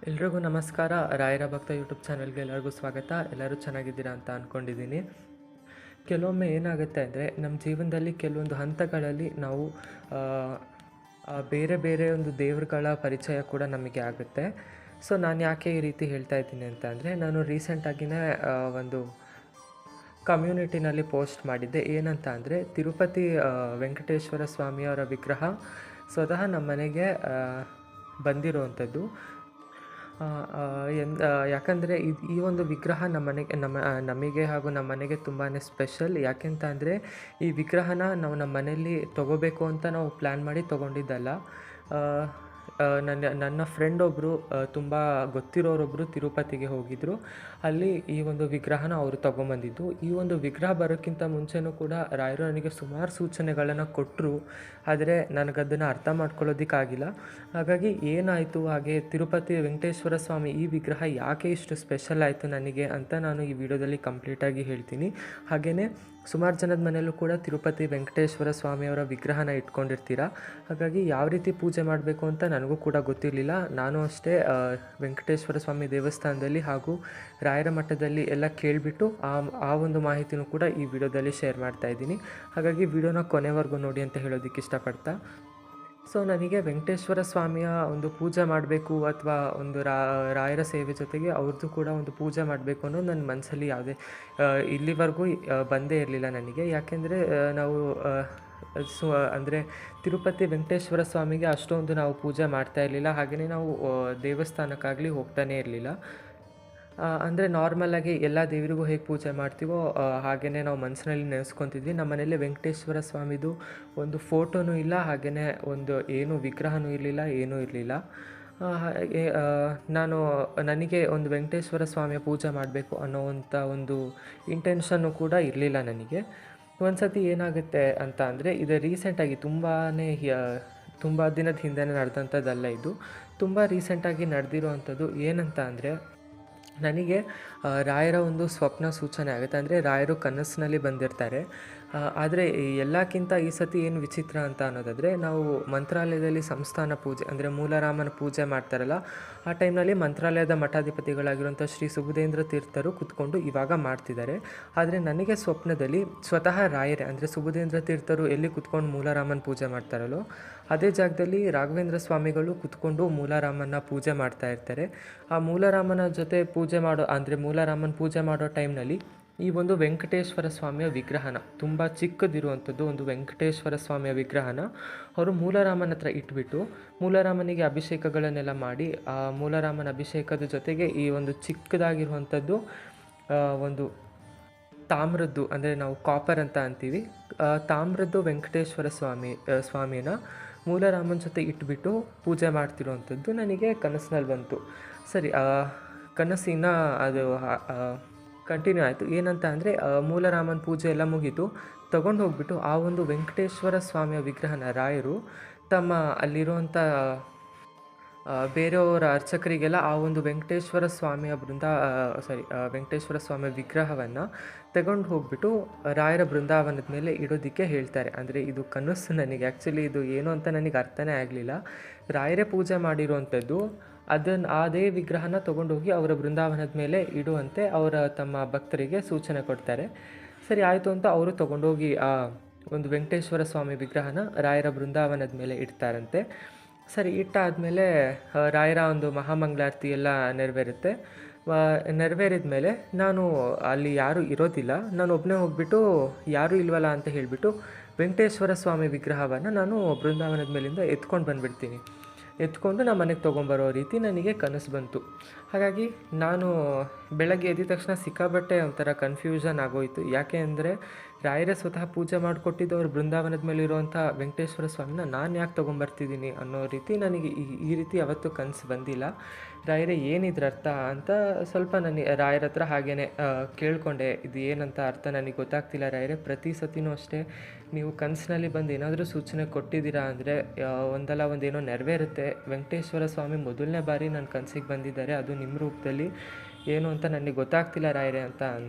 ಎಲ್ರಿಗೂ ನಮಸ್ಕಾರ. ರಾಯರ ಭಕ್ತ ಯೂಟ್ಯೂಬ್ ಚಾನಲ್ಗೆ ಎಲ್ಲರಿಗೂ ಸ್ವಾಗತ. ಎಲ್ಲರೂ ಚೆನ್ನಾಗಿದ್ದೀರಾ ಅಂತ ಅಂದ್ಕೊಂಡಿದ್ದೀನಿ. ಕೆಲವೊಮ್ಮೆ ಏನಾಗುತ್ತೆ ಅಂದರೆ ನಮ್ಮ ಜೀವನದಲ್ಲಿ ಕೆಲವೊಂದು ಹಂತಗಳಲ್ಲಿ ನಾವು ಬೇರೆ ಬೇರೆ ಒಂದು ದೇವರುಗಳ ಪರಿಚಯ ಕೂಡ ನಮಗೆ ಆಗುತ್ತೆ. ಸೊ ನಾನು ಯಾಕೆ ಈ ರೀತಿ ಹೇಳ್ತಾ ಇದ್ದೀನಿ ಅಂತ ಅಂದರೆ, ನಾನು ರೀಸೆಂಟಾಗಿಯೇ ಒಂದು ಕಮ್ಯುನಿಟಿನಲ್ಲಿ ಪೋಸ್ಟ್ ಮಾಡಿದ್ದೆ. ಏನಂತ ಅಂದರೆ, ತಿರುಪತಿ ವೆಂಕಟೇಶ್ವರ ಸ್ವಾಮಿಯವರ ವಿಗ್ರಹ ಸ್ವತಃ ನಮ್ಮ ಮನೆಗೆ ಬಂದಿರುವಂಥದ್ದು. ಯಾಕಂದರೆ ಈ ಒಂದು ವಿಗ್ರಹ ನಮಗೆ ಹಾಗೂ ನಮ್ಮ ಮನೆಗೆ ತುಂಬಾ ಸ್ಪೆಷಲ್. ಯಾಕೆಂತ ಅಂದರೆ, ಈ ವಿಗ್ರಹನ ನಾವು ನಮ್ಮ ಮನೆಯಲ್ಲಿ ತೊಗೋಬೇಕು ಅಂತ ನಾವು ಪ್ಲ್ಯಾನ್ ಮಾಡಿ ತೊಗೊಂಡಿದ್ದಲ್ಲ. ನನ್ನ ಫ್ರೆಂಡ್ ಒಬ್ಬರು, ತುಂಬ ಗೊತ್ತಿರೋರೊಬ್ಬರು ತಿರುಪತಿಗೆ ಹೋಗಿದ್ದರು. ಅಲ್ಲಿ ಈ ಒಂದು ವಿಗ್ರಹನ ಅವರು ತೊಗೊಂಬಂದಿದ್ದು. ಈ ಒಂದು ವಿಗ್ರಹ ಬರೋಕ್ಕಿಂತ ಮುಂಚೆನೂ ಕೂಡ ರಾಯರು ನನಗೆ ಸುಮಾರು ಸೂಚನೆಗಳನ್ನು ಕೊಟ್ಟರು. ಆದರೆ ನನಗದನ್ನು ಅರ್ಥ ಮಾಡ್ಕೊಳ್ಳೋದಕ್ಕಾಗಿಲ್ಲ. ಹಾಗಾಗಿ ಏನಾಯಿತು, ಹಾಗೆ ತಿರುಪತಿ ವೆಂಕಟೇಶ್ವರ ಸ್ವಾಮಿ ಈ ವಿಗ್ರಹ ಯಾಕೆ ಇಷ್ಟು ಸ್ಪೆಷಲ್ ಆಯಿತು ನನಗೆ ಅಂತ ನಾನು ಈ ವಿಡಿಯೋದಲ್ಲಿ ಕಂಪ್ಲೀಟಾಗಿ ಹೇಳ್ತೀನಿ. ಹಾಗೆಯೇ ಸುಮಾರು ಜನದ ಮನೆಯಲ್ಲೂ ಕೂಡ ತಿರುಪತಿ ವೆಂಕಟೇಶ್ವರ ಸ್ವಾಮಿಯವರ ವಿಗ್ರಹನ ಇಟ್ಕೊಂಡಿರ್ತೀರ. ಹಾಗಾಗಿ ಯಾವ ರೀತಿ ಪೂಜೆ ಮಾಡಬೇಕು ಅಂತ ನನಗೂ ಕೂಡ ಗೊತ್ತಿರಲಿಲ್ಲ. ನಾನು ಅಷ್ಟೇ ವೆಂಕಟೇಶ್ವರ ಸ್ವಾಮಿ ದೇವಸ್ಥಾನದಲ್ಲಿ ಹಾಗೂ ರಾಯರ ಮಠದಲ್ಲಿ ಎಲ್ಲ ಕೇಳಿಬಿಟ್ಟು ಆ ಒಂದು ಮಾಹಿತಿನೂ ಕೂಡ ಈ ವಿಡಿಯೋದಲ್ಲಿ ಶೇರ್ ಮಾಡ್ತಾಯಿದ್ದೀನಿ. ಹಾಗಾಗಿ ವಿಡಿಯೋನ ಕೊನೆವರೆಗೂ ನೋಡಿ ಅಂತ ಹೇಳೋದಕ್ಕೆ ಇಷ್ಟಪಡ್ತಾ, ಸೊ ನನಗೆ ವೆಂಕಟೇಶ್ವರ ಸ್ವಾಮಿಯ ಒಂದು ಪೂಜೆ ಮಾಡಬೇಕು ಅಥವಾ ಒಂದು ರಾಯರ ಸೇವೆ ಜೊತೆಗೆ ಅವ್ರದ್ದು ಕೂಡ ಒಂದು ಪೂಜೆ ಮಾಡಬೇಕು ಅನ್ನೋದು ನನ್ನ ಮನಸ್ಸಲ್ಲಿ ಯಾವುದೇ ಇಲ್ಲಿವರೆಗೂ ಬಂದೇ ಇರಲಿಲ್ಲ ನನಗೆ. ಯಾಕೆಂದರೆ ನಾವು ಅಂದರೆ ತಿರುಪತಿ ವೆಂಕಟೇಶ್ವರ ಸ್ವಾಮಿಗೆ ಅಷ್ಟೊಂದು ನಾವು ಪೂಜೆ ಮಾಡ್ತಾ ಇರಲಿಲ್ಲ. ಹಾಗೆಯೇ ನಾವು ದೇವಸ್ಥಾನಕ್ಕಾಗಲಿ ಹೋಗ್ತಾನೇ ಇರಲಿಲ್ಲ. ಅಂದರೆ ನಾರ್ಮಲಾಗಿ ಎಲ್ಲ ದೇವರಿಗೂ ಹೇಗೆ ಪೂಜೆ ಮಾಡ್ತೀವೋ ಹಾಗೆಯೇ ನಾವು ಮನಸ್ಸಿನಲ್ಲಿ ನೆನೆಸ್ಕೊತಿದ್ವಿ. ನಮ್ಮ ಮನೇಲಿ ವೆಂಕಟೇಶ್ವರ ಸ್ವಾಮಿದು ಒಂದು ಫೋಟೋನೂ ಇಲ್ಲ, ಹಾಗೆಯೇ ಒಂದು ಏನು ವಿಗ್ರಹನೂ ಇರಲಿಲ್ಲ, ಏನೂ ಇರಲಿಲ್ಲ. ನನಗೆ ಒಂದು ವೆಂಕಟೇಶ್ವರ ಸ್ವಾಮಿಯ ಪೂಜೆ ಮಾಡಬೇಕು ಅನ್ನೋವಂಥ ಒಂದು ಇಂಟೆನ್ಷನ್ನು ಕೂಡ ಇರಲಿಲ್ಲ ನನಗೆ. ಒಂದು ಸತಿ ಏನಾಗುತ್ತೆ ಅಂತ ಅಂದರೆ, ಇದು ರೀಸೆಂಟಾಗಿ ತುಂಬ ದಿನದ ಹಿಂದೆ ನಡೆದಂಥದ್ದಲ್ಲ, ಇದು ತುಂಬ ರೀಸೆಂಟಾಗಿ ನಡೆದಿರುವಂಥದ್ದು. ಏನಂತ ಅಂದರೆ, ನನಗೆ ರಾಯರ ಒಂದು ಸ್ವಪ್ನ ಸೂಚನೆ ಆಗುತ್ತೆ. ಅಂದರೆ ರಾಯರು ಕನಸಿನಲ್ಲಿ ಬಂದಿರ್ತಾರೆ. ಆದರೆ ಎಲ್ಲಕ್ಕಿಂತ ಈ ಸತಿ ಏನು ವಿಚಿತ್ರ ಅಂತ ಅನ್ನೋದಾದರೆ, ನಾವು ಮಂತ್ರಾಲಯದಲ್ಲಿ ಸಂಸ್ಥಾನ ಪೂಜೆ ಅಂದರೆ ಮೂಲರಾಮನ ಪೂಜೆ ಮಾಡ್ತಾರಲ್ಲ, ಆ ಟೈಮ್ನಲ್ಲಿ ಮಂತ್ರಾಲಯದ ಮಠಾಧಿಪತಿಗಳಾಗಿರುವಂಥ ಶ್ರೀ ಸುಬುಧೇಂದ್ರ ತೀರ್ಥರು ಕೂತ್ಕೊಂಡು ಇವಾಗ ಮಾಡ್ತಿದ್ದಾರೆ. ಆದರೆ ನನಗೆ ಸ್ವಪ್ನದಲ್ಲಿ ಸ್ವತಃ ರಾಯರೇ ಅಂದರೆ ಸುಬುಧೇಂದ್ರ ತೀರ್ಥರು ಎಲ್ಲಿ ಕೂತ್ಕೊಂಡು ಮೂಲರಾಮನ ಪೂಜೆ ಮಾಡ್ತಾರಲ್ಲೋ ಅದೇ ಜಾಗದಲ್ಲಿ ರಾಘವೇಂದ್ರ ಸ್ವಾಮಿಗಳು ಕೂತ್ಕೊಂಡು ಮೂಲರಾಮನ ಪೂಜೆ ಮಾಡ್ತಾ ಇರ್ತಾರೆ. ಆ ಮೂಲರಾಮನ ಜೊತೆ ಮೂಲರಾಮನ ಪೂಜೆ ಮಾಡೋ ಟೈಮ್ನಲ್ಲಿ ಈ ಒಂದು ವೆಂಕಟೇಶ್ವರ ಸ್ವಾಮಿಯ ವಿಗ್ರಹನ, ತುಂಬ ಚಿಕ್ಕದಿರುವಂಥದ್ದು ಒಂದು ವೆಂಕಟೇಶ್ವರ ಸ್ವಾಮಿಯ ವಿಗ್ರಹನ ಅವರು ಮೂಲರಾಮನ ಹತ್ರ ಇಟ್ಬಿಟ್ಟು ಮೂಲರಾಮನಿಗೆ ಅಭಿಷೇಕಗಳನ್ನೆಲ್ಲ ಮಾಡಿ, ಆ ಮೂಲರಾಮನ ಅಭಿಷೇಕದ ಜೊತೆಗೆ ಈ ಒಂದು ಚಿಕ್ಕದಾಗಿರುವಂಥದ್ದು ಒಂದು ತಾಮ್ರದ್ದು, ಅಂದರೆ ನಾವು ಕಾಪರ್ ಅಂತ ಅಂತೀವಿ, ತಾಮ್ರದ್ದು ವೆಂಕಟೇಶ್ವರ ಸ್ವಾಮಿನ ಮೂಲರಾಮನ ಜೊತೆ ಇಟ್ಬಿಟ್ಟು ಪೂಜೆ ಮಾಡ್ತಿರೋವಂಥದ್ದು ನನಗೆ ಕನಸಿನಲ್ಲಿ ಬಂತು. ಸರಿ, ಕನಸಿನ ಅದು ಕಂಟಿನ್ಯೂ ಆಯಿತು. ಏನಂತ ಅಂದರೆ, ಮೂಲರಾಮನ ಪೂಜೆ ಎಲ್ಲ ಮುಗೀತು, ತಗೊಂಡು ಹೋಗ್ಬಿಟ್ಟು ಆ ಒಂದು ವೆಂಕಟೇಶ್ವರ ಸ್ವಾಮಿಯ ವಿಗ್ರಹನ ರಾಯರು ತಮ್ಮ ಅಲ್ಲಿರುವಂಥ ಬೇರೆಯವರ ಅರ್ಚಕರಿಗೆಲ್ಲ ಆ ಒಂದು ವೆಂಕಟೇಶ್ವರ ಸ್ವಾಮಿಯ ವೆಂಕಟೇಶ್ವರ ಸ್ವಾಮಿಯ ವಿಗ್ರಹವನ್ನು ತಗೊಂಡು ಹೋಗ್ಬಿಟ್ಟು ರಾಯರ ಬೃಂದಾವನದ ಮೇಲೆ ಇಡೋದಕ್ಕೆ ಹೇಳ್ತಾರೆ. ಅಂದರೆ ಇದು ಕನಸು ನನಗೆ. ಆ್ಯಕ್ಚುಲಿ ಇದು ಏನು ಅಂತ ನನಗೆ ಅರ್ಥನೇ ಆಗಲಿಲ್ಲ. ರಾಯರೇ ಪೂಜೆ ಮಾಡಿರುವಂಥದ್ದು, ಅದೇ ವಿಗ್ರಹನ ತೊಗೊಂಡೋಗಿ ಅವರ ಬೃಂದಾವನದ ಮೇಲೆ ಇಡುವಂತೆ ತಮ್ಮ ಭಕ್ತರಿಗೆ ಸೂಚನೆ ಕೊಡ್ತಾರೆ. ಸರಿ ಆಯಿತು ಅಂತ ಅವರು ತೊಗೊಂಡೋಗಿ ಆ ಒಂದು ವೆಂಕಟೇಶ್ವರ ಸ್ವಾಮಿ ವಿಗ್ರಹನ ರಾಯರ ಬೃಂದಾವನದ ಮೇಲೆ ಇಡ್ತಾರಂತೆ. ಸರಿ, ಇಟ್ಟಾದಮೇಲೆ ರಾಯರ ಒಂದು ಮಹಾಮಂಗಳಾರತಿ ಎಲ್ಲ ನೆರವೇರುತ್ತೆ. ನೆರವೇರಿದ ಮೇಲೆ ನಾನು ಅಲ್ಲಿ ಯಾರೂ ಇರೋದಿಲ್ಲ, ನಾನು ಒಬ್ಬನೇ ಹೋಗ್ಬಿಟ್ಟು ಯಾರೂ ಇಲ್ವಲ್ಲ ಅಂತ ಹೇಳಿಬಿಟ್ಟು ವೆಂಕಟೇಶ್ವರ ಸ್ವಾಮಿ ವಿಗ್ರಹವನ್ನು ನಾನು ಬೃಂದಾವನದ ಮೇಲಿಂದ ಎತ್ಕೊಂಡು ನಮ್ಮ ಮನೆಗೆ ತೊಗೊಂಬರೋ ರೀತಿ ನನಗೆ ಕನಸು ಬಂತು. ಹಾಗಾಗಿ ನಾನು ಬೆಳಗ್ಗೆ ಎದ್ದ ತಕ್ಷಣ ಸಿಕ್ಕಾಬಟ್ಟೆ ಒಂಥರ ಕನ್ಫ್ಯೂಷನ್ ಆಗೋಯಿತು. ಯಾಕೆ ಅಂದರೆ, ರಾಯರೇ ಸ್ವತಃ ಪೂಜೆ ಮಾಡಿಕೊಟ್ಟಿದ್ದು ಅವ್ರ ಬೃಂದಾವನದ ಮೇಲಿರುವಂಥ ವೆಂಕಟೇಶ್ವರ ಸ್ವಾಮಿನ ನಾನು ಯಾಕೆ ತೊಗೊಂಬರ್ತಿದ್ದೀನಿ ಅನ್ನೋ ರೀತಿ ನನಗೆ ಈ ರೀತಿ ಯಾವತ್ತೂ ಕನಸು ಬಂದಿಲ್ಲ. ರಾಯರೇ ಏನಿದ್ರ ಅರ್ಥ ಅಂತ ಸ್ವಲ್ಪ ರಾಯರ ಹತ್ರ ಹಾಗೇ ಕೇಳಿಕೊಂಡೆ. ಇದು ಏನಂತ ಅರ್ಥ ನನಗೆ ಗೊತ್ತಾಗ್ತಿಲ್ಲ ರಾಯರೇ, ಪ್ರತಿ ಸತಿನೂ ಅಷ್ಟೇ ನೀವು ಕನಸಿನಲ್ಲಿ ಬಂದು ಏನಾದರೂ ಸೂಚನೆ ಕೊಟ್ಟಿದ್ದೀರಾ ಅಂದರೆ ಒಂದಲ್ಲ ಒಂದೇನೋ ನೆರವೇರುತ್ತೆ. ವೆಂಕಟೇಶ್ವರ ಸ್ವಾಮಿ ಮೊದಲನೇ ಬಾರಿ ನನ್ನ ಕನಸಿಗೆ ಬಂದಿದ್ದಾರೆ, ಅದು ನಿಮ್ಮ ರೂಪದಲ್ಲಿ. ಏನು ಅಂತ ನನಗೆ ಗೊತ್ತಾಗ್ತಿಲ್ಲ ರಾಯರೇ ಅಂತ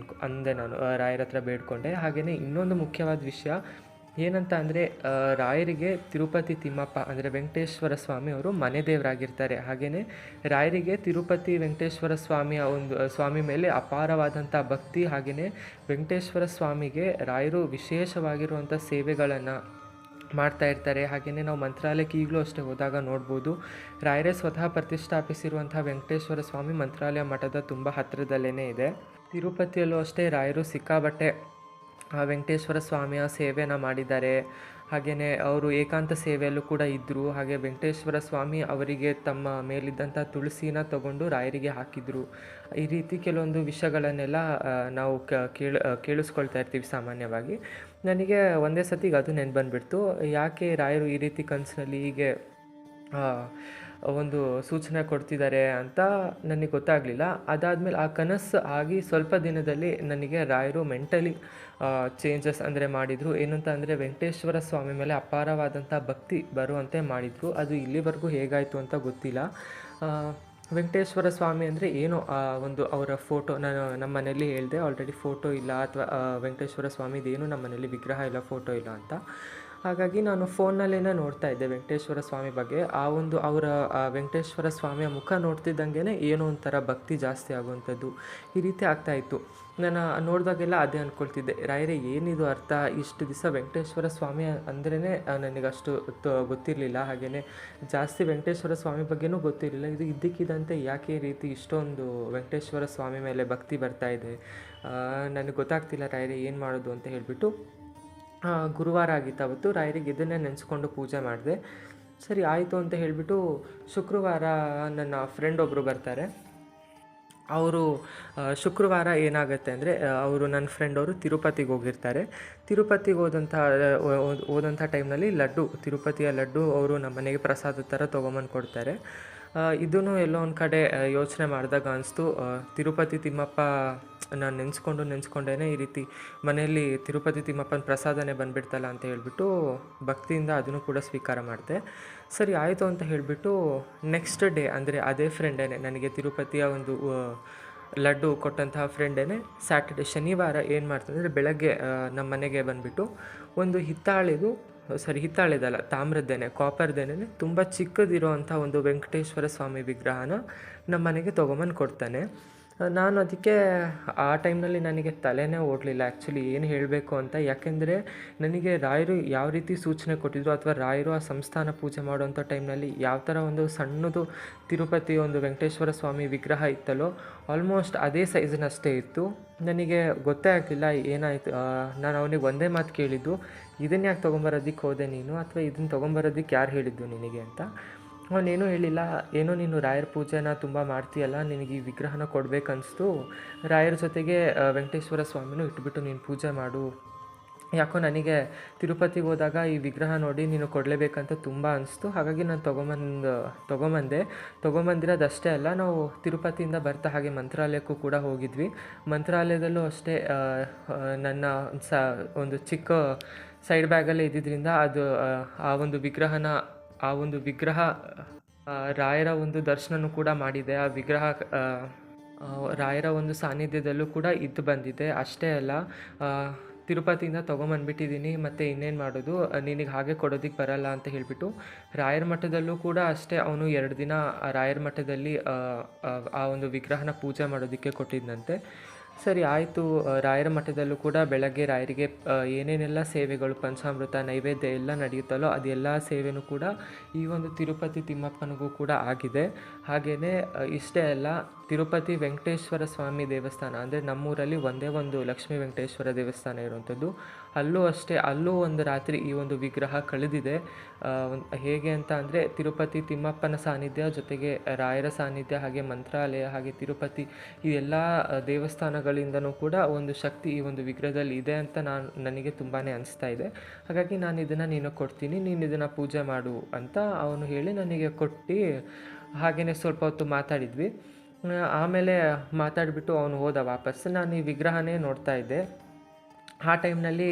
ಅಂದೆ ನಾನು ರಾಯರ ಹತ್ರ ಬೇಡ್ಕೊಂಡೆ. ಹಾಗೆಯೇ ಇನ್ನೊಂದು ಮುಖ್ಯವಾದ ವಿಷಯ, ಏನಂತ ಅಂದರೆ ರಾಯರಿಗೆ ತಿರುಪತಿ ತಿಮ್ಮಪ್ಪ ಅಂದರೆ ವೆಂಕಟೇಶ್ವರ ಸ್ವಾಮಿ ಅವರು ಮನೆ ದೇವರಾಗಿರ್ತಾರೆ. ಹಾಗೆಯೇ ರಾಯರಿಗೆ ತಿರುಪತಿ ವೆಂಕಟೇಶ್ವರ ಸ್ವಾಮಿಯ ಒಂದು ಸ್ವಾಮಿ ಮೇಲೆ ಅಪಾರವಾದಂಥ ಭಕ್ತಿ. ಹಾಗೆಯೇ ವೆಂಕಟೇಶ್ವರ ಸ್ವಾಮಿಗೆ ರಾಯರು ವಿಶೇಷವಾಗಿರುವಂಥ ಸೇವೆಗಳನ್ನು ಮಾಡ್ತಾ ಇರ್ತಾರೆ. ಹಾಗೆಯೇ ನಾವು ಮಂತ್ರಾಲಯಕ್ಕೆ ಈಗಲೂ ಅಷ್ಟೇ ಹೋದಾಗ ನೋಡ್ಬೋದು, ರಾಯರೇ ಸ್ವತಃ ಪ್ರತಿಷ್ಠಾಪಿಸಿರುವಂಥ ವೆಂಕಟೇಶ್ವರ ಸ್ವಾಮಿ ಮಂತ್ರಾಲಯ ಮಠದ ತುಂಬ ಹತ್ತಿರದಲ್ಲೇ ಇದೆ. ತಿರುಪತಿಯಲ್ಲೂ ಅಷ್ಟೇ ರಾಯರು ಸಿಕ್ಕಾಬಟ್ಟೆ ವೆಂಕಟೇಶ್ವರ ಸ್ವಾಮಿಯ ಸೇವೆಯನ್ನು ಮಾಡಿದ್ದಾರೆ. ಹಾಗೆಯೇ ಅವರು ಏಕಾಂತ ಸೇವೆಯಲ್ಲೂ ಕೂಡ ಇದ್ದರು. ಹಾಗೆ ವೆಂಕಟೇಶ್ವರ ಸ್ವಾಮಿ ಅವರಿಗೆ ತಮ್ಮ ಮೇಲಿದ್ದಂಥ ತುಳಸಿನ ತಗೊಂಡು ರಾಯರಿಗೆ ಹಾಕಿದರು. ಈ ರೀತಿ ಕೆಲವೊಂದು ವಿಷಯಗಳನ್ನೆಲ್ಲ ನಾವು ಕೇಳಿಸ್ಕೊಳ್ತಾ ಇರ್ತೀವಿ ಸಾಮಾನ್ಯವಾಗಿ. ನನಗೆ ಒಂದೇ ಸತಿಗೆ ಅದು ನೆನ್ಪು ಬಂದುಬಿಡ್ತು, ಯಾಕೆ ರಾಯರು ಈ ರೀತಿ ಕನಸಿನಲ್ಲಿ ಹೀಗೆ ಒಂದು ಸೂಚನೆ ಕೊಡ್ತಿದ್ದಾರೆ ಅಂತ ನನಗೆ ಗೊತ್ತಾಗಲಿಲ್ಲ. ಅದಾದಮೇಲೆ ಆ ಕನಸು ಆಗಿ ಸ್ವಲ್ಪ ದಿನದಲ್ಲಿ ನನಗೆ ರಾಯರು ಮೆಂಟಲಿ ಚೇಂಜಸ್ ಅಂದರೆ ಮಾಡಿದರು. ಏನಂತ ಅಂದರೆ ವೆಂಕಟೇಶ್ವರ ಸ್ವಾಮಿ ಮೇಲೆ ಅಪಾರವಾದಂಥ ಭಕ್ತಿ ಬರುವಂತೆ ಮಾಡಿದರು. ಅದು ಇಲ್ಲಿವರೆಗೂ ಹೇಗಾಯಿತು ಅಂತ ಗೊತ್ತಿಲ್ಲ. ವೆಂಕಟೇಶ್ವರ ಸ್ವಾಮಿ ಅಂದರೆ ಏನು ಒಂದು ಅವರ ಫೋಟೋ ನಾನು ನಮ್ಮ ಮನೇಲಿ ಹೇಳಿದೆ ಆಲ್ರೆಡಿ, ಫೋಟೋ ಇಲ್ಲ ಅಥವಾ ವೆಂಕಟೇಶ್ವರ ಸ್ವಾಮಿದೇನು ನಮ್ಮ ಮನೇಲಿ ವಿಗ್ರಹ ಇಲ್ಲ, ಫೋಟೋ ಇಲ್ಲ ಅಂತ. ಹಾಗಾಗಿ ನಾನು ಫೋನ್ನಲ್ಲೇ ನೋಡ್ತಾ ಇದ್ದೆ ವೆಂಕಟೇಶ್ವರ ಸ್ವಾಮಿ ಬಗ್ಗೆ. ಅವರ ವೆಂಕಟೇಶ್ವರ ಸ್ವಾಮಿಯ ಮುಖ ನೋಡ್ತಿದ್ದಂಗೆ ಏನೋ ಒಂಥರ ಭಕ್ತಿ ಜಾಸ್ತಿ ಆಗುವಂಥದ್ದು ಈ ರೀತಿ ಆಗ್ತಾಯಿತ್ತು. ನಾನು ನೋಡಿದಾಗೆಲ್ಲ ಅದೇ ಅಂದ್ಕೊಳ್ತಿದ್ದೆ, ರಾಯರೇ ಏನಿದು ಅರ್ಥ? ಇಷ್ಟು ದಿವಸ ವೆಂಕಟೇಶ್ವರ ಸ್ವಾಮಿ ಅಂದ್ರೇ ನನಗಷ್ಟು ಗೊತ್ತಿರಲಿಲ್ಲ. ಹಾಗೆಯೇ ಜಾಸ್ತಿ ವೆಂಕಟೇಶ್ವರ ಸ್ವಾಮಿ ಬಗ್ಗೆನೂ ಗೊತ್ತಿರಲಿಲ್ಲ. ಇದು ಇದ್ದಕ್ಕಿದ್ದಂತೆ ಯಾಕೆ ಈ ರೀತಿ ಇಷ್ಟೊಂದು ವೆಂಕಟೇಶ್ವರ ಸ್ವಾಮಿ ಮೇಲೆ ಭಕ್ತಿ ಬರ್ತಾ ಇದೆ, ನನಗೆ ಗೊತ್ತಾಗ್ತಿಲ್ಲ ರಾಯರೇ ಏನು ಮಾಡೋದು ಅಂತ ಹೇಳಿಬಿಟ್ಟು ಗುರುವಾರ ಆಗಿತ್ತು ಅವತ್ತು. ರಾಯರಿಗೆ ಇದನ್ನೇ ನೆನೆಸ್ಕೊಂಡು ಪೂಜೆ ಮಾಡಿದೆ. ಸರಿ ಆಯಿತು ಅಂತ ಹೇಳಿಬಿಟ್ಟು ಶುಕ್ರವಾರ ನನ್ನ ಫ್ರೆಂಡ್ ಒಬ್ಬರು ಬರ್ತಾರೆ. ಅವರು ಶುಕ್ರವಾರ ಏನಾಗುತ್ತೆ ಅಂದರೆ ನನ್ನ ಫ್ರೆಂಡವರು ತಿರುಪತಿಗೆ ಹೋಗಿರ್ತಾರೆ. ತಿರುಪತಿಗೆ ಹೋದಂಥ ಟೈಮ್ನಲ್ಲಿ ತಿರುಪತಿಯ ಲಡ್ಡು ಅವರು ನಮ್ಮ ಮನೆಗೆ ಪ್ರಸಾದದ ಥರ ತೊಗೊಂಬಂದು ಕೊಡ್ತಾರೆ. ಇದೂ ಎಲ್ಲೋ ಒಂದು ಕಡೆ ಯೋಚನೆ ಮಾಡಿದಾಗ ಅನಿಸ್ತು, ತಿರುಪತಿ ತಿಮ್ಮಪ್ಪ ನಾನು ನೆನೆಸ್ಕೊಂಡೇ ಈ ರೀತಿ ಮನೆಯಲ್ಲಿ ತಿರುಪತಿ ತಿಮ್ಮಪ್ಪನ ಪ್ರಸಾದನೇ ಬಂದುಬಿಡ್ತಲ್ಲ ಅಂತ ಹೇಳಿಬಿಟ್ಟು ಭಕ್ತಿಯಿಂದ ಅದನ್ನು ಕೂಡ ಸ್ವೀಕಾರ ಮಾಡಿದೆ. ಸರಿ ಆಯಿತು ಅಂತ ಹೇಳಿಬಿಟ್ಟು ನೆಕ್ಸ್ಟ್ ಡೇ ಅಂದರೆ ಅದೇ ಫ್ರೆಂಡೇ, ನನಗೆ ತಿರುಪತಿಯ ಒಂದು ಲಡ್ಡು ಕೊಟ್ಟಂತಹ ಫ್ರೆಂಡೇ ಸ್ಯಾಟರ್ಡೆ ಶನಿವಾರ ಏನು ಮಾಡ್ತಂದರೆ ಬೆಳಗ್ಗೆ ನಮ್ಮ ಮನೆಗೆ ಬಂದುಬಿಟ್ಟು ಒಂದು ಹಿತ್ತಾಳೆದಲ್ಲ ತಾಮ್ರದ್ದೇನೆ ಕಾಪರ್ದೇನೆ ತುಂಬ ಚಿಕ್ಕದಿರೋವಂಥ ಒಂದು ವೆಂಕಟೇಶ್ವರ ಸ್ವಾಮಿ ವಿಗ್ರಹನ ನಮ್ಮ ಮನೆಗೆ ತೊಗೊಂಬಂದು ಕೊಡ್ತಾನೆ. ನಾನು ಅದಕ್ಕೆ ಆ ಟೈಮ್ನಲ್ಲಿ ನನಗೆ ತಲೆನೇ ಓಡಲಿಲ್ಲ ಆ್ಯಕ್ಚುಲಿ ಏನು ಹೇಳಬೇಕು ಅಂತ. ಯಾಕೆಂದರೆ ನನಗೆ ರಾಯರು ಯಾವ ರೀತಿ ಸೂಚನೆ ಕೊಟ್ಟಿದ್ರು ಅಥವಾ ರಾಯರು ಆ ಸಂಸ್ಥಾನ ಪೂಜೆ ಮಾಡುವಂಥ ಟೈಮ್ನಲ್ಲಿ ಯಾವ ಥರ ಒಂದು ಸಣ್ಣದು ತಿರುಪತಿ ಒಂದು ವೆಂಕಟೇಶ್ವರ ಸ್ವಾಮಿ ವಿಗ್ರಹ ಇತ್ತಲ್ಲೋ ಆಲ್ಮೋಸ್ಟ್ ಅದೇ ಸೈಜಿನಷ್ಟೇ ಇತ್ತು. ನನಗೆ ಗೊತ್ತೇ ಆಗಲಿಲ್ಲ ಏನಾಯಿತು. ನಾನು ಅವನಿಗೆ ಒಂದೇ ಮಾತು ಕೇಳಿದ್ದು, ಇದನ್ನು ಯಾಕೆ ತೊಗೊಂಬರೋದಕ್ಕೆ ಹೋದೆ ನೀನು, ಅಥವಾ ಇದನ್ನು ತೊಗೊಂಬರೋದಕ್ಕೆ ಯಾರು ಹೇಳಿದ್ದು ನಿನಗೆ ಅಂತ. ಅವನೇನೂ ಹೇಳಿಲ್ಲ. ಏನೋ ನೀನು ರಾಯರ ಪೂಜೆನ ತುಂಬ ಮಾಡ್ತೀಯಲ್ಲ, ನಿನಗೆ ಈ ವಿಗ್ರಹನ ಕೊಡಬೇಕನ್ನಿಸ್ತು, ರಾಯರ ಜೊತೆಗೆ ವೆಂಕಟೇಶ್ವರ ಸ್ವಾಮಿನೂ ಇಟ್ಬಿಟ್ಟು ನೀನು ಪೂಜೆ ಮಾಡು, ಯಾಕೋ ನನಗೆ ತಿರುಪತಿಗೆ ಹೋದಾಗ ಈ ವಿಗ್ರಹ ನೋಡಿ ನೀನು ಕೊಡಲೇಬೇಕಂತ ತುಂಬ ಅನಿಸ್ತು. ಹಾಗಾಗಿ ನಾನು ತೊಗೊಂಬಂದಿರೋದಷ್ಟೇ ಅಲ್ಲ, ನಾವು ತಿರುಪತಿಯಿಂದ ಬರ್ತಾ ಹಾಗೆ ಮಂತ್ರಾಲಯಕ್ಕೂ ಕೂಡ ಹೋಗಿದ್ವಿ. ಮಂತ್ರಾಲಯದಲ್ಲೂ ಅಷ್ಟೇ ನನ್ನ ಒಂದು ಚಿಕ್ಕ ಸೈಡ್ ಬ್ಯಾಗಲ್ಲೇ ಇದ್ದಿದ್ದರಿಂದ ಅದು ಆ ಒಂದು ವಿಗ್ರಹ ರಾಯರ ಒಂದು ದರ್ಶನನೂ ಕೂಡ ಮಾಡಿದೆ. ಆ ವಿಗ್ರಹ ರಾಯರ ಒಂದು ಸಾನ್ನಿಧ್ಯದಲ್ಲೂ ಕೂಡ ಇದ್ದು ಬಂದಿದೆ. ಅಷ್ಟೇ ಅಲ್ಲ, ತಿರುಪತಿಯಿಂದ ತೊಗೊಂಬಂದ್ಬಿಟ್ಟಿದ್ದೀನಿ, ಮತ್ತು ಇನ್ನೇನು ಮಾಡೋದು, ನಿನಗೆ ಹಾಗೆ ಕೊಡೋದಕ್ಕೆ ಬರಲ್ಲ ಅಂತ ಹೇಳಿಬಿಟ್ಟು ರಾಯರ ಮಠದಲ್ಲೂ ಕೂಡ ಅಷ್ಟೇ ಅವನು 2 ದಿನ ರಾಯರ ಮಠದಲ್ಲಿ ಆ ಒಂದು ವಿಗ್ರಹನ ಪೂಜೆ ಮಾಡೋದಕ್ಕೆ ಕೊಟ್ಟಿದ್ದಂತೆ. ಸರಿ ಆಯಿತು. ರಾಯರ ಮಠದಲ್ಲೂ ಕೂಡ ಬೆಳಗ್ಗೆ ರಾಯರಿಗೆ ಏನೇನೆಲ್ಲ ಸೇವೆಗಳು, ಪಂಚಾಮೃತ ನೈವೇದ್ಯ ಎಲ್ಲ ನಡೆಯುತ್ತಲ್ಲೋ ಅದೆಲ್ಲ ಸೇವೆನೂ ಕೂಡ ಈ ಒಂದು ತಿರುಪತಿ ತಿಮ್ಮಪ್ಪನಿಗೂ ಕೂಡ ಆಗಿದೆ. ಹಾಗೆಯೇ ಇಷ್ಟೇ ಅಲ್ಲ, ತಿರುಪತಿ ವೆಂಕಟೇಶ್ವರ ಸ್ವಾಮಿ ದೇವಸ್ಥಾನ ಅಂದರೆ ನಮ್ಮೂರಲ್ಲಿ ಒಂದೇ ಒಂದು ಲಕ್ಷ್ಮೀ ವೆಂಕಟೇಶ್ವರ ದೇವಸ್ಥಾನ ಇರುವಂಥದ್ದು. ಅಲ್ಲೂ ಅಷ್ಟೇ, ಅಲ್ಲೂ ಒಂದು ರಾತ್ರಿ ಈ ಒಂದು ವಿಗ್ರಹ ಕಳೆದಿದೆ. ಹೇಗೆ ಅಂತ ಅಂದರೆ ತಿರುಪತಿ ತಿಮ್ಮಪ್ಪನ ಸಾನ್ನಿಧ್ಯ ಜೊತೆಗೆ ರಾಯರ ಸಾನ್ನಿಧ್ಯ, ಹಾಗೆ ಮಂತ್ರಾಲಯ, ಹಾಗೆ ತಿರುಪತಿ ಈ ಎಲ್ಲ ದೇವಸ್ಥಾನಗಳಿಂದನೂ ಕೂಡ ಒಂದು ಶಕ್ತಿ ಈ ಒಂದು ವಿಗ್ರಹದಲ್ಲಿ ಇದೆ ಅಂತ ನನಗೆ ತುಂಬಾ ಅನಿಸ್ತಾ ಇದೆ. ಹಾಗಾಗಿ ನಾನು ಇದನ್ನು ನೀನು ಕೊಡ್ತೀನಿ, ನೀನು ಇದನ್ನು ಪೂಜೆ ಮಾಡು ಅಂತ ಅವನು ಹೇಳಿ ನನಗೆ ಕೊಟ್ಟು ಹಾಗೆಯೇ ಸ್ವಲ್ಪ ಹೊತ್ತು ಮಾತಾಡಿದ್ವಿ. ಆಮೇಲೆ ಮಾತಾಡಿಬಿಟ್ಟು ಅವನು ಹೋದ ವಾಪಸ್. ನಾನು ಈ ವಿಗ್ರಹನೇ ನೋಡ್ತಾ ಇದ್ದೆ. ಆ ಟೈಮ್ನಲ್ಲಿ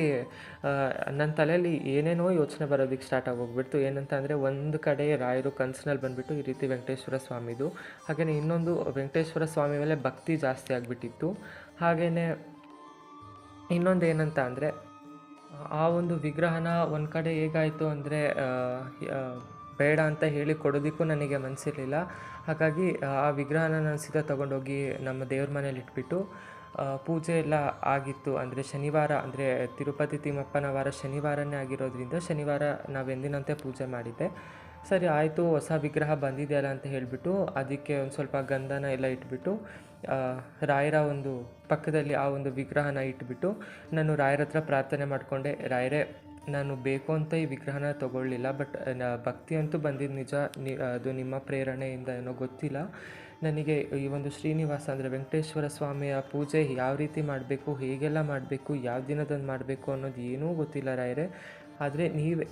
ನನ್ನ ತಲೆಯಲ್ಲಿ ಏನೇನೋ ಯೋಚನೆ ಬರೋದಕ್ಕೆ ಸ್ಟಾರ್ಟ್ ಆಗೋಗ್ಬಿಡ್ತು. ಏನಂತ ಅಂದರೆ ಒಂದು ಕಡೆ ರಾಯರು ಕನಸಿನಲ್ಲಿ ಬಂದುಬಿಟ್ಟು ಈ ರೀತಿ ವೆಂಕಟೇಶ್ವರ ಸ್ವಾಮಿದು, ಹಾಗೆಯೇ ಇನ್ನೊಂದು ವೆಂಕಟೇಶ್ವರ ಸ್ವಾಮಿ ಮೇಲೆ ಭಕ್ತಿ ಜಾಸ್ತಿ ಆಗಿಬಿಟ್ಟಿತ್ತು. ಹಾಗೆಯೇ ಇನ್ನೊಂದು ಏನಂತ ಅಂದರೆ ಆ ಒಂದು ವಿಗ್ರಹನ ಒಂದು ಕಡೆ ಹೇಗಾಯಿತು ಅಂದರೆ ಬೇಡ ಅಂತ ಹೇಳಿ ಕೊಡೋದಕ್ಕೂ ನನಗೆ ಮನಸ್ಸಿರಲಿಲ್ಲ. ಹಾಗಾಗಿ ಆ ವಿಗ್ರಹನ ನಾನು ಸೀದಾ ತೊಗೊಂಡೋಗಿ ನಮ್ಮ ದೇವ್ರ ಮನೇಲಿ ಇಟ್ಬಿಟ್ಟು ಪೂಜೆ ಎಲ್ಲ ಆಗಿತ್ತು. ಅಂದರೆ ಶನಿವಾರ, ಅಂದರೆ ತಿರುಪತಿ ತಿಮ್ಮಪ್ಪನ ವಾರ ಶನಿವಾರನೇ ಆಗಿರೋದ್ರಿಂದ ಶನಿವಾರ ನಾವು ಎಂದಿನಂತೆ ಪೂಜೆ ಮಾಡಿದ್ದೆ. ಸರಿ ಆಯಿತು, ಹೊಸ ವಿಗ್ರಹ ಬಂದಿದೆಯಲ್ಲ ಅಂತ ಹೇಳಿಬಿಟ್ಟು ಅದಕ್ಕೆ ಒಂದು ಸ್ವಲ್ಪ ಗಂಧನ ಎಲ್ಲ ಇಟ್ಬಿಟ್ಟು ರಾಯರ ಒಂದು ಪಕ್ಕದಲ್ಲಿ ಆ ಒಂದು ವಿಗ್ರಹನ ಇಟ್ಬಿಟ್ಟು ನಾನು ರಾಯರ ಹತ್ರ ಪ್ರಾರ್ಥನೆ ಮಾಡಿಕೊಂಡೆ. ರಾಯರೇ, ನಾನು ಬೇಕು ಅಂತ ಈ ವಿಗ್ರಹನ ತೊಗೊಳ್ಳಿಲ್ಲ, ಬಟ್ ಭಕ್ತಿ ಅಂತೂ ಬಂದಿದ್ದು ನಿಜ. ಅದು ನಿಮ್ಮ ಪ್ರೇರಣೆಯಿಂದ ಏನೋ ಗೊತ್ತಿಲ್ಲ. ನನಗೆ ಈ ಒಂದು ಶ್ರೀನಿವಾಸ ಅಂದರೆ ವೆಂಕಟೇಶ್ವರ ಸ್ವಾಮಿಯ ಪೂಜೆ ಯಾವ ರೀತಿ ಮಾಡಬೇಕು, ಹೇಗೆಲ್ಲ ಮಾಡಬೇಕು, ಯಾವ ದಿನದಂದು ಮಾಡಬೇಕು ಅನ್ನೋದು ಏನೂ ಗೊತ್ತಿಲ್ಲ ರಾಯರೇ. ಆದರೆ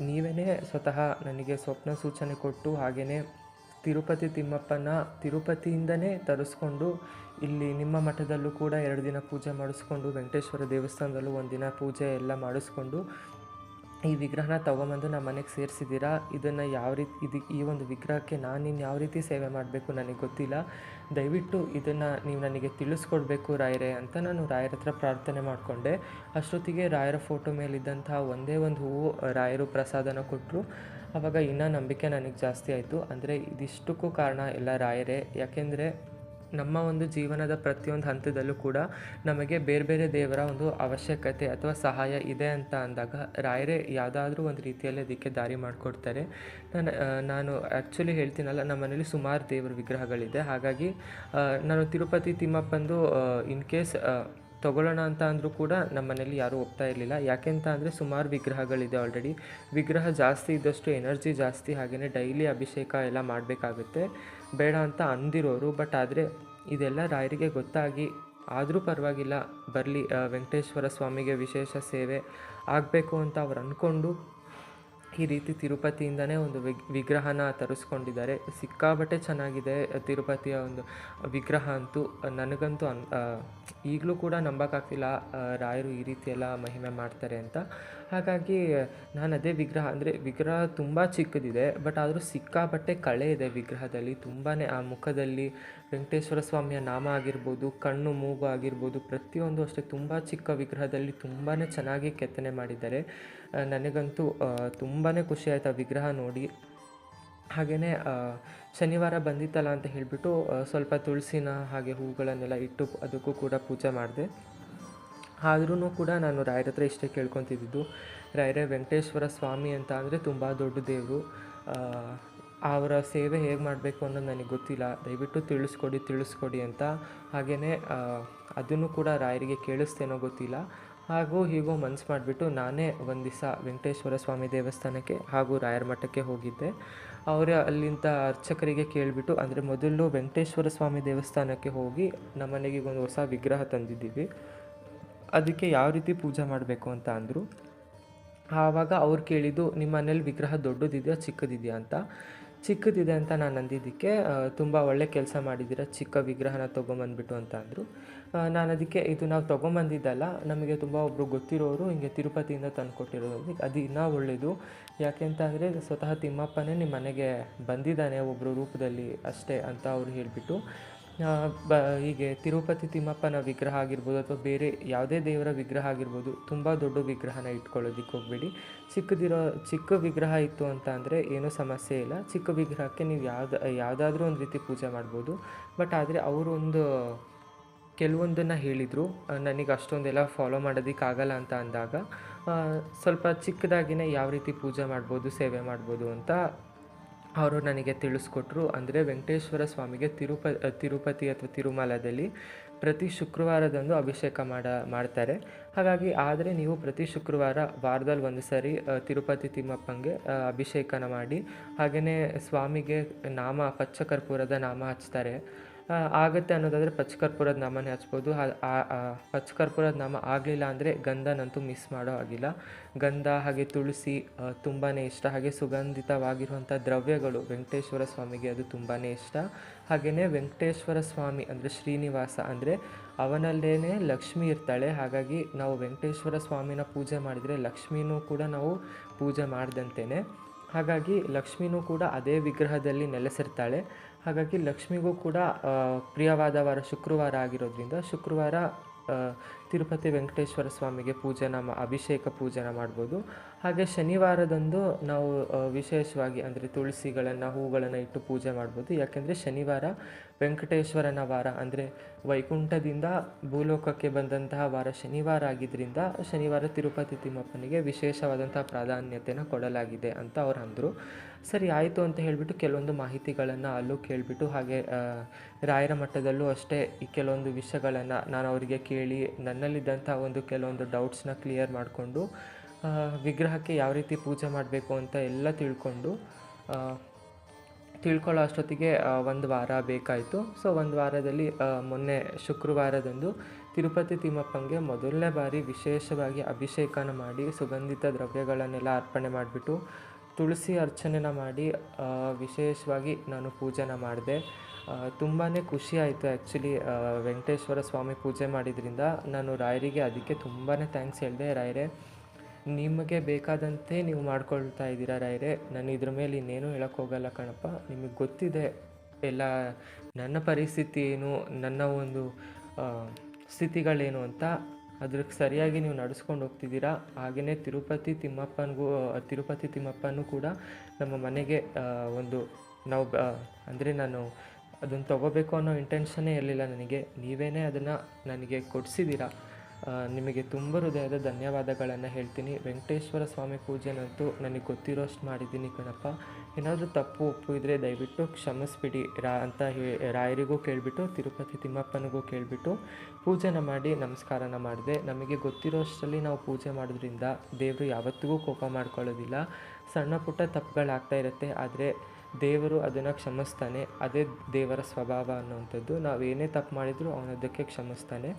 ನೀವೇ ಸ್ವತಃ ನನಗೆ ಸ್ವಪ್ನ ಸೂಚನೆ ಕೊಟ್ಟು ಹಾಗೆಯೇ ತಿರುಪತಿ ತಿಮ್ಮಪ್ಪನ ತಿರುಪತಿಯಿಂದನೇ ತರಿಸ್ಕೊಂಡು ಇಲ್ಲಿ ನಿಮ್ಮ ಮಠದಲ್ಲೂ ಕೂಡ 2 ದಿನ ಪೂಜೆ ಮಾಡಿಸ್ಕೊಂಡು, ವೆಂಕಟೇಶ್ವರ ದೇವಸ್ಥಾನದಲ್ಲೂ 1 ದಿನ ಪೂಜೆ ಎಲ್ಲ ಮಾಡಿಸ್ಕೊಂಡು ಈ ವಿಗ್ರಹನ ತೊಗೊಂಬಂದು ನಮ್ಮ ಮನೆಗೆ ಸೇರಿಸಿದ್ದೀರಾ. ಇದನ್ನು ಯಾವ ರೀತಿ ಈ ಒಂದು ವಿಗ್ರಹಕ್ಕೆ ನಾನು ಯಾವ ರೀತಿ ಸೇವೆ ಮಾಡಬೇಕು ನನಗೆ ಗೊತ್ತಿಲ್ಲ. ದಯವಿಟ್ಟು ಇದನ್ನು ನೀವು ನನಗೆ ತಿಳಿಸ್ಕೊಡ್ಬೇಕು ರಾಯರೇ ಅಂತ ನಾನು ರಾಯರ ಹತ್ರ ಪ್ರಾರ್ಥನೆ ಮಾಡಿಕೊಂಡೆ. ಅಷ್ಟೊತ್ತಿಗೆ ರಾಯರ ಫೋಟೋ ಮೇಲಿದ್ದಂಥ ಒಂದೇ ಒಂದು ಹೂವು ರಾಯರು ಪ್ರಸಾದನ ಕೊಟ್ಟರು. ಆವಾಗ ಇನ್ನೂ ನಂಬಿಕೆ ನನಗೆ ಜಾಸ್ತಿ ಆಯಿತು. ಅಂದರೆ ಇದಿಷ್ಟಕ್ಕೂ ಕಾರಣ ಎಲ್ಲ ರಾಯರೇ. ಯಾಕೆಂದರೆ ನಮ್ಮ ಒಂದು ಜೀವನದ ಪ್ರತಿಯೊಂದು ಹಂತದಲ್ಲೂ ಕೂಡ ನಮಗೆ ಬೇರೆ ಬೇರೆ ದೇವರ ಒಂದು ಅವಶ್ಯಕತೆ ಅಥವಾ ಸಹಾಯ ಇದೆ ಅಂತ ಅಂದಾಗ ರಾಯರೇ ಯಾವುದಾದ್ರೂ ಒಂದು ರೀತಿಯಲ್ಲಿ ಅದಕ್ಕೆ ದಾರಿ ಮಾಡಿಕೊಡ್ತಾರೆ. ನಾನು ಆ್ಯಕ್ಚುಲಿ ಹೇಳ್ತೀನಲ್ಲ, ನಮ್ಮ ಮನೇಲಿ ಸುಮಾರು ದೇವರ ವಿಗ್ರಹಗಳಿದೆ. ಹಾಗಾಗಿ ನಾನು ತಿರುಪತಿ ತಿಮ್ಮಪ್ಪಂದು ಇನ್ ಕೇಸ್ ತೊಗೊಳ್ಳೋಣ ಅಂತ ಅಂದರೂ ಕೂಡ ನಮ್ಮ ಮನೇಲಿ ಯಾರೂ ಒಪ್ತಾ ಇರಲಿಲ್ಲ. ಯಾಕೆಂತ ಅಂದರೆ ಸುಮಾರು ವಿಗ್ರಹಗಳಿದೆ ಆಲ್ರೆಡಿ. ವಿಗ್ರಹ ಜಾಸ್ತಿ ಇದ್ದಷ್ಟು ಎನರ್ಜಿ ಜಾಸ್ತಿ, ಹಾಗೆಯೇ ಡೈಲಿ ಅಭಿಷೇಕ ಎಲ್ಲ ಮಾಡಬೇಕಾಗುತ್ತೆ, ಬೇಡ ಅಂತ ಅಂದಿರೋರು. ಬಟ್ ಆದರೆ ಇದೆಲ್ಲ ರಾಯರಿಗೆ ಗೊತ್ತಾಗಿ ಆದರೂ ಪರವಾಗಿಲ್ಲ, ಬರಲಿ, ವೆಂಕಟೇಶ್ವರ ಸ್ವಾಮಿಗೆ ವಿಶೇಷ ಸೇವೆ ಆಗಬೇಕು ಅಂತ ಅವ್ರು ಅಂದ್ಕೊಂಡು ಈ ರೀತಿ ತಿರುಪತಿಯಿಂದನೇ ಒಂದು ವಿಗ್ರಹನ ತರಿಸ್ಕೊಂಡಿದ್ದಾರೆ. ಸಿಕ್ಕಾಪಟ್ಟೆ ಚೆನ್ನಾಗಿದೆ ತಿರುಪತಿಯ ಒಂದು ವಿಗ್ರಹ ಅಂತೂ. ನನಗಂತೂ ಈಗಲೂ ಕೂಡ ನಂಬೋಕ್ಕಾಗ್ತಿಲ್ಲ ರಾಯರು ಈ ರೀತಿ ಎಲ್ಲ ಮಹಿಮೆ ಮಾಡ್ತಾರೆ ಅಂತ. ಹಾಗಾಗಿ ನಾನು ಅದೇ ವಿಗ್ರಹ, ಅಂದರೆ ವಿಗ್ರಹ ತುಂಬ ಚಿಕ್ಕದಿದೆ, ಬಟ್ ಆದರೂ ಸಿಕ್ಕಾಪಟ್ಟೆ ಕಳೆ ಇದೆ ವಿಗ್ರಹದಲ್ಲಿ. ತುಂಬಾ ಆ ಮುಖದಲ್ಲಿ ವೆಂಕಟೇಶ್ವರ ಸ್ವಾಮಿಯ ನಾಮ ಆಗಿರ್ಬೋದು, ಕಣ್ಣು ಮೂಗು ಆಗಿರ್ಬೋದು, ಪ್ರತಿಯೊಂದು ಅಷ್ಟೇ ತುಂಬ ಚಿಕ್ಕ ವಿಗ್ರಹದಲ್ಲಿ ತುಂಬಾ ಚೆನ್ನಾಗಿ ಕೆತ್ತನೆ ಮಾಡಿದ್ದಾರೆ. ನನಗಂತೂ ತುಂಬಾ ಖುಷಿ ಆಯಿತು ಆ ವಿಗ್ರಹ ನೋಡಿ. ಹಾಗೆಯೇ ಶನಿವಾರ ಬಂದಿತ್ತಲ್ಲ ಅಂತ ಹೇಳಿಬಿಟ್ಟು ಸ್ವಲ್ಪ ತುಳಸಿನ ಹಾಗೆ ಹೂಗಳನ್ನೆಲ್ಲ ಇಟ್ಟು ಅದಕ್ಕೂ ಕೂಡ ಪೂಜೆ ಮಾಡಿದೆ. ಆದ್ರೂ ಕೂಡ ನಾನು ರಾಯರ ಹತ್ರ ಇಷ್ಟೇ ಕೇಳ್ಕೊತಿದ್ದು, ರಾಯರೇ, ವೆಂಕಟೇಶ್ವರ ಸ್ವಾಮಿ ಅಂತ ಅಂದರೆ ತುಂಬ ದೊಡ್ಡ ದೇವರು. ಅವರ ಸೇವೆ ಹೇಗೆ ಮಾಡಬೇಕು ಅನ್ನೋದು ನನಗೆ ಗೊತ್ತಿಲ್ಲ, ದಯವಿಟ್ಟು ತಿಳಿಸ್ಕೊಡಿ ಅಂತ. ಹಾಗೆಯೇ ಅದನ್ನು ಕೂಡ ರಾಯರಿಗೆ ಕೇಳಿಸ್ತೇನೋ ಗೊತ್ತಿಲ್ಲ. ಹಾಗೂ ಹೀಗೋ ಮನಸ್ಸು ಮಾಡಿಬಿಟ್ಟು ನಾನೇ ಒಂದು ದಿವಸ ವೆಂಕಟೇಶ್ವರ ಸ್ವಾಮಿ ದೇವಸ್ಥಾನಕ್ಕೆ ಹಾಗೂ ರಾಯರ ಮಠಕ್ಕೆ ಹೋಗಿದ್ದೆ. ಅಲ್ಲಿಂದ ಅರ್ಚಕರಿಗೆ ಕೇಳಿಬಿಟ್ಟು, ಅಂದರೆ ಮೊದಲು ವೆಂಕಟೇಶ್ವರ ಸ್ವಾಮಿ ದೇವಸ್ಥಾನಕ್ಕೆ ಹೋಗಿ ನಮ್ಮ ಮನೆಗೆ ಒಂದು ಹೊಸ ವಿಗ್ರಹ ತಂದಿದ್ದೀವಿ, ಅದಕ್ಕೆ ಯಾವ ರೀತಿ ಪೂಜೆ ಮಾಡಬೇಕು ಅಂತ ಅಂದರು. ಆವಾಗ ಅವ್ರು ಕೇಳಿದ್ದು, ನಿಮ್ಮ ಮನೇಲಿ ವಿಗ್ರಹ ದೊಡ್ಡದಿದೆಯಾ ಚಿಕ್ಕದಿದೆಯಾ ಅಂತ. ಚಿಕ್ಕದಿದೆ ಅಂತ ನಾನು ಅಂದಿದ್ದಕ್ಕೆ, ತುಂಬ ಒಳ್ಳೆ ಕೆಲಸ ಮಾಡಿದ್ದೀರಾ, ಚಿಕ್ಕ ವಿಗ್ರಹನ ತೊಗೊಂಬಂದ್ಬಿಟ್ಟು ಅಂತ ಅಂದರು. ನಾನು ಅದಕ್ಕೆ, ಇದು ನಾವು ತೊಗೊಂಬಂದಿದ್ದಲ್ಲ, ನಮಗೆ ತುಂಬ ಒಬ್ಬರು ಗೊತ್ತಿರೋರು ಹಿಂಗೆ ತಿರುಪತಿಯಿಂದ ತಂದು ಕೊಟ್ಟಿರೋದು, ಅದು ಇನ್ನೂ ಒಳ್ಳೆಯದು. ಯಾಕೆ ಅಂತ ಅಂದರೆ ಸ್ವತಃ ತಿಮ್ಮಪ್ಪನೇ ನಿಮ್ಮ ಮನೆಗೆ ಬಂದಿದ್ದಾನೆ ಒಬ್ಬರು ರೂಪದಲ್ಲಿ ಅಷ್ಟೇ ಅಂತ ಅವ್ರು ಹೇಳಿಬಿಟ್ಟು, ಹೀಗೆ ತಿರುಪತಿ ತಿಮ್ಮಪ್ಪನ ವಿಗ್ರಹ ಆಗಿರ್ಬೋದು ಅಥವಾ ಬೇರೆ ಯಾವುದೇ ದೇವರ ವಿಗ್ರಹ ಆಗಿರ್ಬೋದು, ತುಂಬ ದೊಡ್ಡ ವಿಗ್ರಹನ ಇಟ್ಕೊಳ್ಳೋದಕ್ಕೆ ಹೋಗಬೇಡಿ. ಚಿಕ್ಕ ವಿಗ್ರಹ ಇತ್ತು ಅಂತ ಅಂದರೆ ಏನೂ ಸಮಸ್ಯೆ ಇಲ್ಲ. ಚಿಕ್ಕ ವಿಗ್ರಹಕ್ಕೆ ನೀವು ಯಾವುದಾದ್ರೂ ಒಂದು ರೀತಿ ಪೂಜೆ ಮಾಡ್ಬೋದು. ಬಟ್ ಆದರೆ ಅವರು ಕೆಲವೊಂದನ್ನು ಹೇಳಿದರು, ನನಗೆ ಅಷ್ಟೊಂದೆಲ್ಲ ಫಾಲೋ ಮಾಡೋದಕ್ಕಾಗಲ್ಲ ಅಂತ ಅಂದಾಗ ಸ್ವಲ್ಪ ಚಿಕ್ಕದಾಗಿಯೇ ಯಾವ ರೀತಿ ಪೂಜೆ ಮಾಡ್ಬೋದು, ಸೇವೆ ಮಾಡ್ಬೋದು ಅಂತ ಅವರು ನನಗೆ ತಿಳಿಸ್ಕೊಟ್ರು. ಅಂದರೆ ವೆಂಕಟೇಶ್ವರ ಸ್ವಾಮಿಗೆ ತಿರುಪತಿ ಅಥವಾ ತಿರುಮಲದಲ್ಲಿ ಪ್ರತಿ ಶುಕ್ರವಾರದಂದು ಅಭಿಷೇಕ ಮಾಡ್ತಾರೆ. ಹಾಗಾಗಿ ಆದರೆ ನೀವು ಪ್ರತಿ ಶುಕ್ರವಾರ ವಾರದಲ್ಲಿ ಒಂದು ಸರಿ ತಿರುಪತಿ ತಿಮ್ಮಪ್ಪಂಗೆ ಅಭಿಷೇಕನ ಮಾಡಿ, ಹಾಗೆಯೇ ಸ್ವಾಮಿಗೆ ಪಚ್ಚಕರ್ಪೂರದ ನಾಮ ಹಚ್ತಾರೆ. ಆಗುತ್ತೆ ಅನ್ನೋದಾದರೆ ಪಚ್ಚಕರ್ಪೂರದ ನಾಮನೇ ಹಚ್ಬೋದು. ಪಚ್ಚಕರ್ಪೂರದ ನಾಮ ಆಗಲಿಲ್ಲ ಅಂದರೆ ಗಂಧನಂತೂ ಮಿಸ್ ಮಾಡೋ ಆಗಿಲ್ಲ. ಗಂಧ ಹಾಗೆ ತುಳಸಿ ತುಂಬಾ ಇಷ್ಟ. ಹಾಗೆ ಸುಗಂಧಿತವಾಗಿರುವಂಥ ದ್ರವ್ಯಗಳು ವೆಂಕಟೇಶ್ವರ ಸ್ವಾಮಿಗೆ ಅದು ತುಂಬಾ ಇಷ್ಟ. ಹಾಗೆಯೇ ವೆಂಕಟೇಶ್ವರ ಸ್ವಾಮಿ ಅಂದರೆ ಶ್ರೀನಿವಾಸ, ಅಂದರೆ ಅವನಲ್ಲೇ ಲಕ್ಷ್ಮಿ ಇರ್ತಾಳೆ. ಹಾಗಾಗಿ ನಾವು ವೆಂಕಟೇಶ್ವರ ಸ್ವಾಮಿನ ಪೂಜೆ ಮಾಡಿದರೆ ಲಕ್ಷ್ಮೀನೂ ಕೂಡ ನಾವು ಪೂಜೆ ಮಾಡ್ದಂತೆಯೇ. ಹಾಗಾಗಿ ಲಕ್ಷ್ಮಿನೂ ಕೂಡ ಅದೇ ವಿಗ್ರಹದಲ್ಲಿ ನೆಲೆಸಿರ್ತಾಳೆ. ಹಾಗಾಗಿ ಲಕ್ಷ್ಮಿಗೂ ಕೂಡ ಪ್ರಿಯವಾದ ವಾರ ಶುಕ್ರವಾರ ಆಗಿರೋದ್ರಿಂದ ಶುಕ್ರವಾರ ತಿರುಪತಿ ವೆಂಕಟೇಶ್ವರ ಸ್ವಾಮಿಗೆ ಅಭಿಷೇಕ ಪೂಜೆನ ಮಾಡ್ಬೋದು. ಹಾಗೆ ಶನಿವಾರದಂದು ನಾವು ವಿಶೇಷವಾಗಿ ಅಂದರೆ ತುಳಸಿಗಳನ್ನು ಹೂಗಳನ್ನು ಇಟ್ಟು ಪೂಜೆ ಮಾಡ್ಬೋದು. ಯಾಕೆಂದರೆ ಶನಿವಾರ ವೆಂಕಟೇಶ್ವರನ ವಾರ, ಅಂದರೆ ವೈಕುಂಠದಿಂದ ಭೂಲೋಕಕ್ಕೆ ಬಂದಂತಹ ವಾರ ಶನಿವಾರ ಆಗಿದ್ದರಿಂದ ಶನಿವಾರ ತಿರುಪತಿ ತಿಮ್ಮಪ್ಪನಿಗೆ ವಿಶೇಷವಾದಂತಹ ಪ್ರಾಧಾನ್ಯತೆಯನ್ನು ಕೊಡಲಾಗಿದೆ ಅಂತ ಅವ್ರು ಅಂದರು. ಸರಿ ಆಯಿತು ಅಂತ ಹೇಳಿಬಿಟ್ಟು ಕೆಲವೊಂದು ಮಾಹಿತಿಗಳನ್ನು ಅಲ್ಲೂ ಕೇಳಿಬಿಟ್ಟು, ಹಾಗೆ ರಾಯರ ಮಟ್ಟದಲ್ಲೂ ಅಷ್ಟೇ ಈ ಕೆಲವೊಂದು ವಿಷಯಗಳನ್ನು ನಾನು ಅವರಿಗೆ ಕೇಳಿ ನನ್ನಲ್ಲಿದ್ದಂಥ ಒಂದು ಕೆಲವೊಂದು ಡೌಟ್ಸ್ನ ಕ್ಲಿಯರ್ ಮಾಡಿಕೊಂಡು ವಿಗ್ರಹಕ್ಕೆ ಯಾವ ರೀತಿ ಪೂಜೆ ಮಾಡಬೇಕು ಅಂತ ಎಲ್ಲ ತಿಳ್ಕೊಳ್ಳೋ ಅಷ್ಟೊತ್ತಿಗೆ ಒಂದು ವಾರ ಬೇಕಾಯಿತು. ಸೊ ಒಂದು ವಾರದಲ್ಲಿ ಮೊನ್ನೆ ಶುಕ್ರವಾರದಂದು ತಿರುಪತಿ ತಿಮ್ಮಪ್ಪಂಗೆ ಮೊದಲನೇ ಬಾರಿ ವಿಶೇಷವಾಗಿ ಅಭಿಷೇಕನ ಮಾಡಿ ಸುಗಂಧಿತ ದ್ರವ್ಯಗಳನ್ನೆಲ್ಲ ಅರ್ಪಣೆ ಮಾಡಿಬಿಟ್ಟು ತುಳಸಿ ಅರ್ಚನೆನ ಮಾಡಿ ವಿಶೇಷವಾಗಿ ನಾನು ಪೂಜೆನ ಮಾಡಿದೆ. ತುಂಬಾ ಖುಷಿ ಆಯಿತು. ಆ್ಯಕ್ಚುಲಿ ವೆಂಕಟೇಶ್ವರ ಸ್ವಾಮಿ ಪೂಜೆ ಮಾಡಿದ್ರಿಂದ ನಾನು ರಾಯರಿಗೆ ಅದಕ್ಕೆ ತುಂಬಾ ಥ್ಯಾಂಕ್ಸ್ ಹೇಳಿದೆ. ರಾಯರೇ, ನಿಮಗೆ ಬೇಕಾದಂತೆ ನೀವು ಮಾಡ್ಕೊಳ್ತಾ ಇದ್ದೀರಾ ರಾಯರೇ, ನಾನು ಇದ್ರ ಮೇಲೆ ಇನ್ನೇನು ಹೇಳೋಕ್ಕೋಗಲ್ಲ ಕಣಪ್ಪ. ನಿಮಗೆ ಗೊತ್ತಿದೆ ಎಲ್ಲ ನನ್ನ ಪರಿಸ್ಥಿತಿ ಏನು, ನನ್ನ ಒಂದು ಸ್ಥಿತಿಗಳೇನು ಅಂತ. ಅದ್ರಿಗೆ ಸರಿಯಾಗಿ ನೀವು ನಡೆಸ್ಕೊಂಡು ಹೋಗ್ತಿದ್ದೀರಾ. ಹಾಗೆಯೇ ತಿರುಪತಿ ತಿಮ್ಮಪ್ಪನೂ ಕೂಡ ನಮ್ಮ ಮನೆಗೆ ಒಂದು ನಾವು ಅಂದರೆ ನಾನು ಅದನ್ನು ತೊಗೋಬೇಕು ಅನ್ನೋ ಇಂಟೆನ್ಷನ್ನೇ ಇರಲಿಲ್ಲ ನನಗೆ. ನೀವೇ ಅದನ್ನು ನನಗೆ ಕೊಡಿಸಿದ್ದೀರಾ. ನಿಮಗೆ ತುಂಬ ಹೃದಯದ ಧನ್ಯವಾದಗಳನ್ನು ಹೇಳ್ತೀನಿ. ವೆಂಕಟೇಶ್ವರ ಸ್ವಾಮಿ ಪೂಜೆನಂತೂ ನನಗೆ ಗೊತ್ತಿರೋಷ್ಟು ಮಾಡಿದ್ದೀನಿ ಕಣಪ್ಪ. ಏನಾದರೂ ತಪ್ಪು ಒಪ್ಪು ಇದ್ದರೆ ದಯವಿಟ್ಟು ಕ್ಷಮಿಸ್ಬಿಡಿ ಅಂತ ರಾಯರಿಗೂ ಕೇಳಿಬಿಟ್ಟು ತಿರುಪತಿ ತಿಮ್ಮಪ್ಪನಿಗೂ ಕೇಳಿಬಿಟ್ಟು ಪೂಜೆನ ಮಾಡಿ ನಮಸ್ಕಾರನ ಮಾಡಿದೆ. ನಮಗೆ ಗೊತ್ತಿರೋಷ್ಟರಲ್ಲಿ ನಾವು ಪೂಜೆ ಮಾಡೋದ್ರಿಂದ ದೇವರು ಯಾವತ್ತಿಗೂ ಕೋಪ ಮಾಡ್ಕೊಳ್ಳೋದಿಲ್ಲ. ಸಣ್ಣ ಪುಟ್ಟ ತಪ್ಪುಗಳಾಗ್ತಾ ಇರುತ್ತೆ, ಆದರೆ ದೇವರು ಅದನ್ನು ಕ್ಷಮಿಸ್ತಾನೆ. ಅದೇ ದೇವರ ಸ್ವಭಾವ ಅನ್ನುವಂಥದ್ದು. ನಾವೇನೇ ತಪ್ಪು ಮಾಡಿದರೂ ಅವನದಕ್ಕೆ ಕ್ಷಮಿಸ್ತಾನೆ.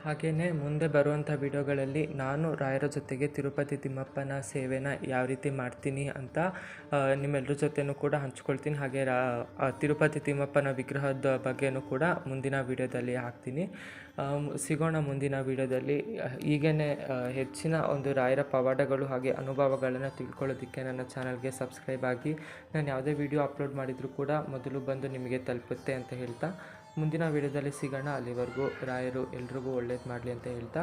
ಹಾಗೆಯೇ ಮುಂದೆ ಬರುವಂಥ ವಿಡಿಯೋಗಳಲ್ಲಿ ನಾನು ರಾಯರ ಜೊತೆಗೆ ತಿರುಪತಿ ತಿಮ್ಮಪ್ಪನ ಸೇವೆನ ಯಾವ ರೀತಿ ಮಾಡ್ತೀನಿ ಅಂತ ನಿಮ್ಮೆಲ್ಲರ ಜೊತೆನೂ ಕೂಡ ಹಂಚ್ಕೊಳ್ತೀನಿ. ಹಾಗೆ ತಿರುಪತಿ ತಿಮ್ಮಪ್ಪನ ವಿಗ್ರಹದ ಬಗ್ಗೆನೂ ಕೂಡ ಮುಂದಿನ ವಿಡಿಯೋದಲ್ಲಿ ಹಾಕ್ತೀನಿ. ಸಿಗೋಣ ಮುಂದಿನ ವಿಡಿಯೋದಲ್ಲಿ. ಹೀಗೇ ಹೆಚ್ಚಿನ ಒಂದು ರಾಯರ ಪವಾಡಗಳು ಹಾಗೆ ಅನುಭವಗಳನ್ನು ತಿಳ್ಕೊಳ್ಳೋದಕ್ಕೆ ನನ್ನ ಚಾನಲ್ಗೆ ಸಬ್ಸ್ಕ್ರೈಬ್ ಆಗಿ. ನಾನು ಯಾವುದೇ ವಿಡಿಯೋ ಅಪ್ಲೋಡ್ ಮಾಡಿದರೂ ಕೂಡ ಮೊದಲು ಬಂದು ನಿಮಗೆ ತಲುಪುತ್ತೆ ಅಂತ ಹೇಳ್ತಾ ಮುಂದಿನ ವಿಡಿಯೋದಲ್ಲಿ ಸಿಗೋಣ. ಅಲ್ಲಿವರೆಗೂ ರಾಯರು ಎಲ್ರಿಗೂ ಒಳ್ಳೇದು ಮಾಡಲಿ ಅಂತ ಹೇಳ್ತಾ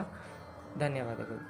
ಧನ್ಯವಾದಗಳು.